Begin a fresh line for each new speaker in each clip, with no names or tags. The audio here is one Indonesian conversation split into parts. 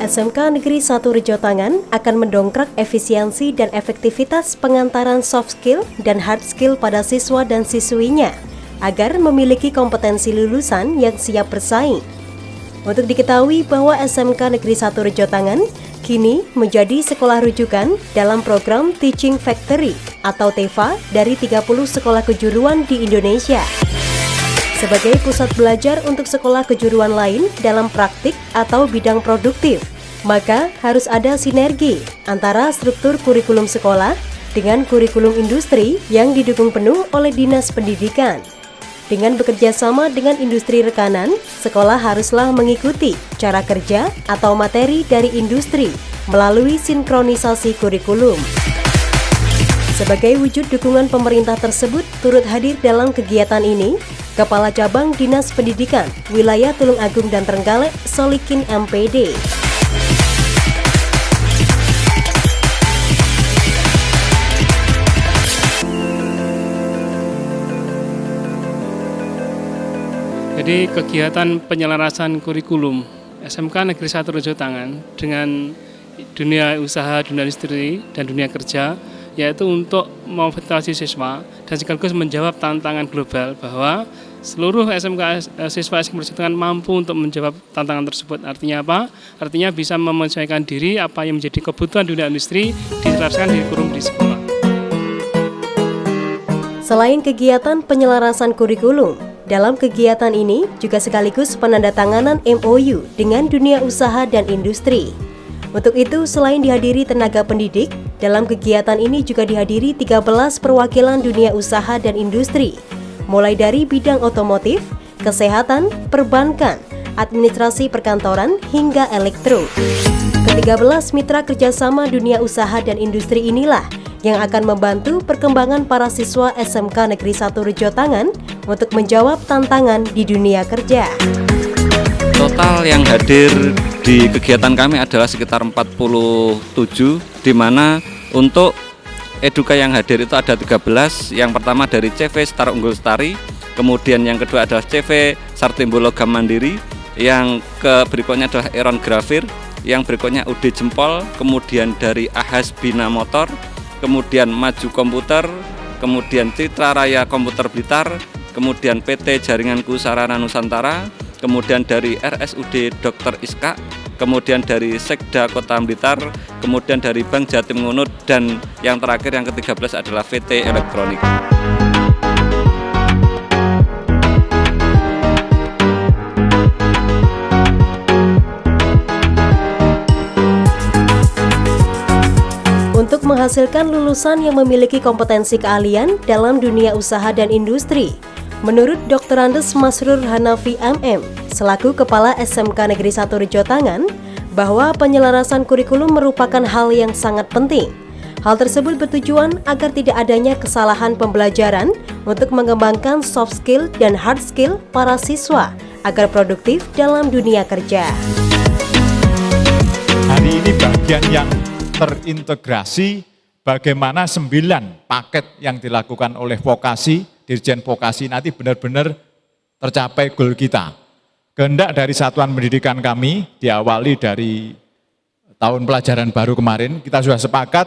SMK Negeri 1 Rejo Tangan akan mendongkrak efisiensi dan efektivitas pengantaran soft skill dan hard skill pada siswa dan siswinya agar memiliki kompetensi lulusan yang siap bersaing. Untuk diketahui bahwa SMK Negeri 1 Rejo Tangan kini menjadi sekolah rujukan dalam program Teaching Factory atau TEFA dari 30 sekolah kejuruan di Indonesia. Sebagai pusat belajar untuk sekolah kejuruan lain dalam praktik atau bidang produktif, maka harus ada sinergi antara struktur kurikulum sekolah dengan kurikulum industri yang didukung penuh oleh Dinas Pendidikan. Dengan bekerja sama dengan industri rekanan, sekolah haruslah mengikuti cara kerja atau materi dari industri melalui sinkronisasi kurikulum. Sebagai wujud dukungan pemerintah tersebut turut hadir dalam kegiatan ini, Kepala Cabang Dinas Pendidikan Wilayah Tulung Agung dan Trenggalek, Solikin MPD.
Jadi kegiatan penyelarasan kurikulum SMK Negeri 1 Rejo Tangan dengan dunia usaha, dunia industri, dan dunia kerja, yaitu untuk memotivasi siswa dan sekaligus menjawab tantangan global bahwa seluruh SMK siswa SMK Rejo Tangan mampu untuk menjawab tantangan tersebut. Artinya apa? Artinya bisa menyesuaikan diri apa yang menjadi kebutuhan dunia industri diselaraskan di kurikulum di sekolah.
Selain kegiatan penyelarasan kurikulum, dalam kegiatan ini juga sekaligus penandatanganan MOU dengan dunia usaha dan industri. Untuk itu, selain dihadiri tenaga pendidik, dalam kegiatan ini juga dihadiri 13 perwakilan dunia usaha dan industri, mulai dari bidang otomotif, kesehatan, perbankan, administrasi perkantoran, hingga elektro. Ke-13 mitra kerjasama dunia usaha dan industri inilah yang akan membantu perkembangan para siswa SMK Negeri 1 Rejo Tangan untuk menjawab tantangan di dunia kerja.
Total yang hadir di kegiatan kami adalah sekitar 47, di mana untuk eduka yang hadir itu ada 13. Yang pertama dari CV Setara Unggul Lestari, kemudian yang kedua adalah CV Sartimbo Logam Mandiri, yang berikutnya adalah Eron Grafir, yang berikutnya UD Jempol, kemudian dari Ahas Bina Motor, kemudian Maju Komputer, kemudian Citra Raya Komputer Blitar, kemudian PT Jaringanku Sarana Nusantara, kemudian dari RSUD Dr. Iska, kemudian dari Sekda Kota Blitar, kemudian dari Bank Jatim Ngunut, dan yang terakhir yang ke-13 adalah VT Elektronik.
Untuk menghasilkan lulusan yang memiliki kompetensi keahlian dalam dunia usaha dan industri, menurut Dr. Andes Masrur Hanafi MM, selaku Kepala SMK Negeri 1 Rejo Tangan, bahwa penyelarasan kurikulum merupakan hal yang sangat penting. Hal tersebut bertujuan agar tidak adanya kesalahan pembelajaran untuk mengembangkan soft skill dan hard skill para siswa agar produktif dalam dunia kerja.
Hari ini bagian yang terintegrasi bagaimana 9 paket yang dilakukan oleh vokasi, Dirjen Vokasi nanti benar-benar tercapai goal kita. Kehendak dari satuan pendidikan kami diawali dari tahun pelajaran baru kemarin, kita sudah sepakat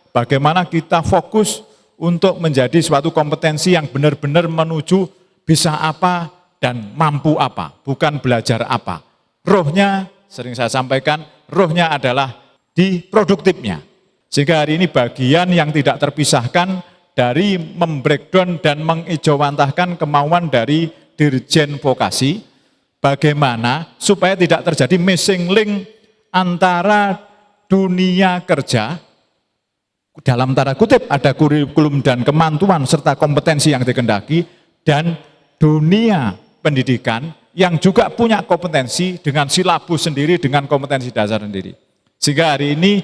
bagaimana kita fokus untuk menjadi suatu kompetensi yang benar-benar menuju bisa apa dan mampu apa, bukan belajar apa. Rohnya, sering saya sampaikan, rohnya adalah di produktifnya. Sehingga hari ini bagian yang tidak terpisahkan dari membreakdown dan mengijawantahkan kemauan dari Dirjen Vokasi, bagaimana supaya tidak terjadi missing link antara dunia kerja, dalam tanda kutip ada kurikulum dan kemampuan serta kompetensi yang dikehendaki, dan dunia pendidikan yang juga punya kompetensi dengan silabus sendiri, dengan kompetensi dasar sendiri. Sehingga hari ini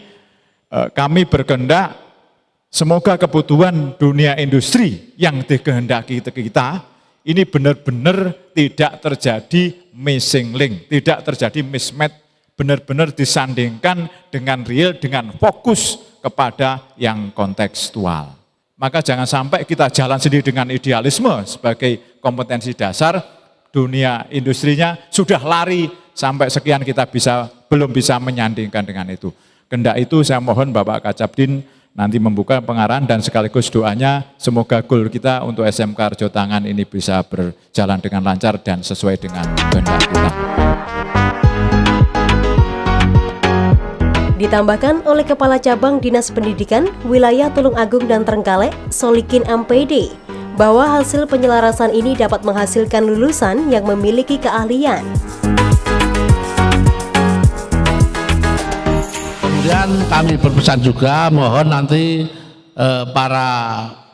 kami berkehendak semoga kebutuhan dunia industri yang dikehendaki kita ini benar-benar tidak terjadi missing link, tidak terjadi mismatch, benar-benar disandingkan dengan real, dengan fokus kepada yang kontekstual. Maka jangan sampai kita jalan sendiri dengan idealisme sebagai kompetensi dasar, dunia industrinya sudah lari sampai sekian kita bisa belum bisa menyandingkan dengan itu. Kendak itu saya mohon Bapak Kacapdin nanti membuka pengarahan dan sekaligus doanya semoga goal kita untuk SMK Rejo Tangan ini bisa berjalan dengan lancar dan sesuai dengan kehendak kita.
Ditambahkan oleh Kepala Cabang Dinas Pendidikan Wilayah Tulung Agung dan Trenggalek, Solikin MPD, bahwa hasil penyelarasan ini dapat menghasilkan lulusan yang memiliki keahlian.
Kemudian kami berpesan juga mohon nanti para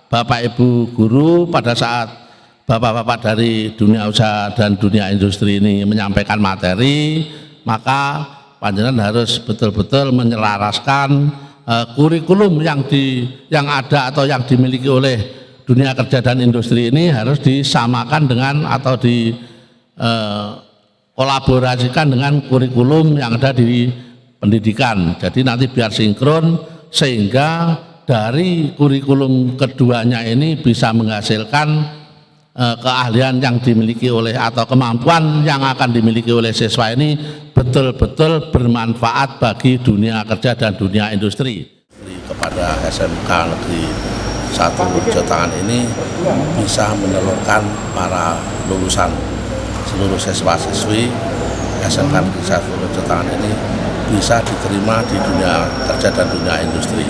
Bapak Ibu guru pada saat Bapak-bapak dari dunia usaha dan dunia industri ini menyampaikan materi, maka panjenengan harus betul-betul menyelaraskan kurikulum yang ada atau yang dimiliki oleh dunia kerja dan industri ini harus disamakan dengan atau dikolaborasikan dengan kurikulum yang ada di pendidikan. Jadi nanti biar sinkron sehingga dari kurikulum keduanya ini bisa menghasilkan keahlian yang dimiliki oleh atau kemampuan yang akan dimiliki oleh siswa ini betul-betul bermanfaat bagi dunia kerja dan dunia industri. Kepada SMK Negeri 1 Rejo Tangan ini bisa menelurkan para lulusan seluruh siswa-siswi SMK Negeri 1 Rejo Tangan ini bisa diterima di dunia kerja dan dunia industri.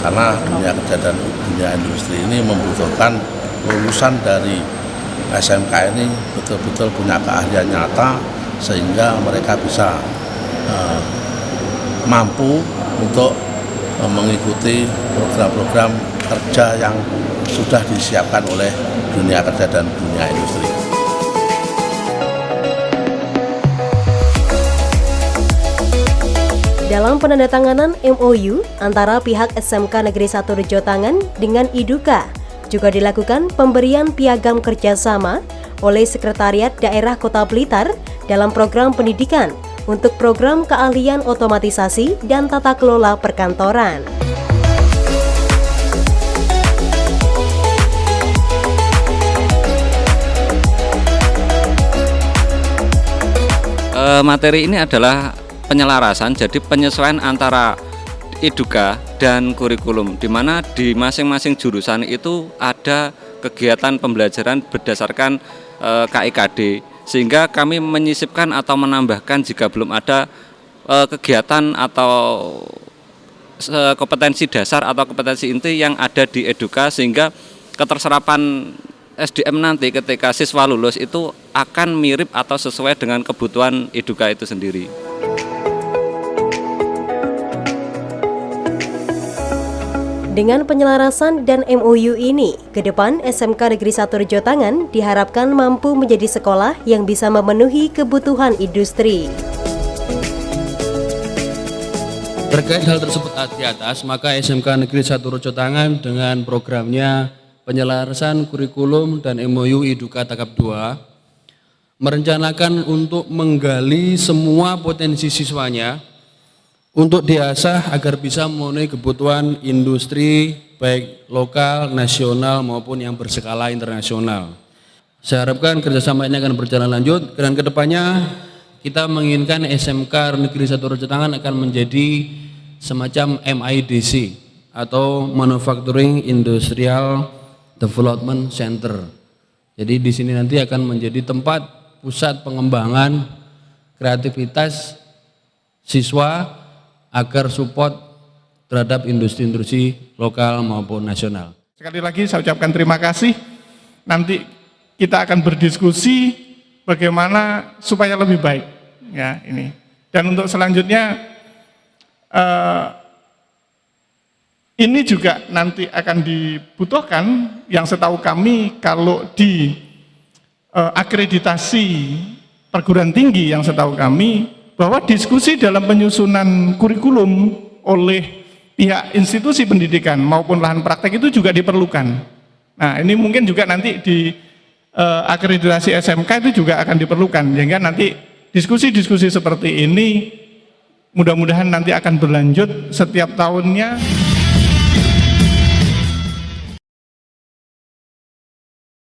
Karena dunia kerja dan dunia industri ini membutuhkan lulusan dari SMK ini betul-betul punya keahlian nyata sehingga mereka bisa mampu untuk mengikuti program-program kerja yang sudah disiapkan oleh dunia kerja dan dunia industri.
Dalam penandatanganan MOU antara pihak SMK Negeri 1 Rejo Tangan dengan IDUKA, juga dilakukan pemberian piagam kerjasama oleh Sekretariat Daerah Kota Blitar dalam program pendidikan untuk program keahlian otomatisasi dan tata kelola perkantoran.
Materi ini adalah penyelarasan, jadi penyesuaian antara IDUKA dan kurikulum, di mana di masing-masing jurusan itu ada kegiatan pembelajaran berdasarkan KIKD, sehingga kami menyisipkan atau menambahkan jika belum ada kegiatan atau kompetensi dasar atau kompetensi inti yang ada di IDUKA, sehingga keterserapan SDM nanti ketika siswa lulus itu akan mirip atau sesuai dengan kebutuhan IDUKA itu sendiri.
Dengan penyelarasan dan MOU ini, ke depan SMK Negeri 1 Rejo Tangan diharapkan mampu menjadi sekolah yang bisa memenuhi kebutuhan industri.
Terkait hal tersebut di atas, maka SMK Negeri 1 Rejo Tangan dengan programnya penyelarasan kurikulum dan MOU IDUKA Takap 2 merencanakan untuk menggali semua potensi siswanya untuk diasah agar bisa memenuhi kebutuhan industri baik lokal, nasional maupun yang berskala internasional. Saya harapkan kerjasama ini akan berjalan lanjut dan kedepannya kita menginginkan SMK Negeri 1 Rejo Tangan akan menjadi semacam MIDC atau Manufacturing Industrial Development Center. Jadi di sini nanti akan menjadi tempat pusat pengembangan kreativitas siswa agar support terhadap industri-industri lokal maupun nasional.
Sekali lagi saya ucapkan terima kasih. Nanti kita akan berdiskusi bagaimana supaya lebih baik ya ini. Dan untuk selanjutnya ini juga nanti akan dibutuhkan yang setahu kami kalau di akreditasi perguruan tinggi yang setahu kami bahwa diskusi dalam penyusunan kurikulum oleh pihak institusi pendidikan maupun lahan praktek itu juga diperlukan. Nah ini mungkin juga nanti di akreditasi SMK itu juga akan diperlukan, sehingga nanti diskusi-diskusi seperti ini mudah-mudahan nanti akan berlanjut setiap tahunnya.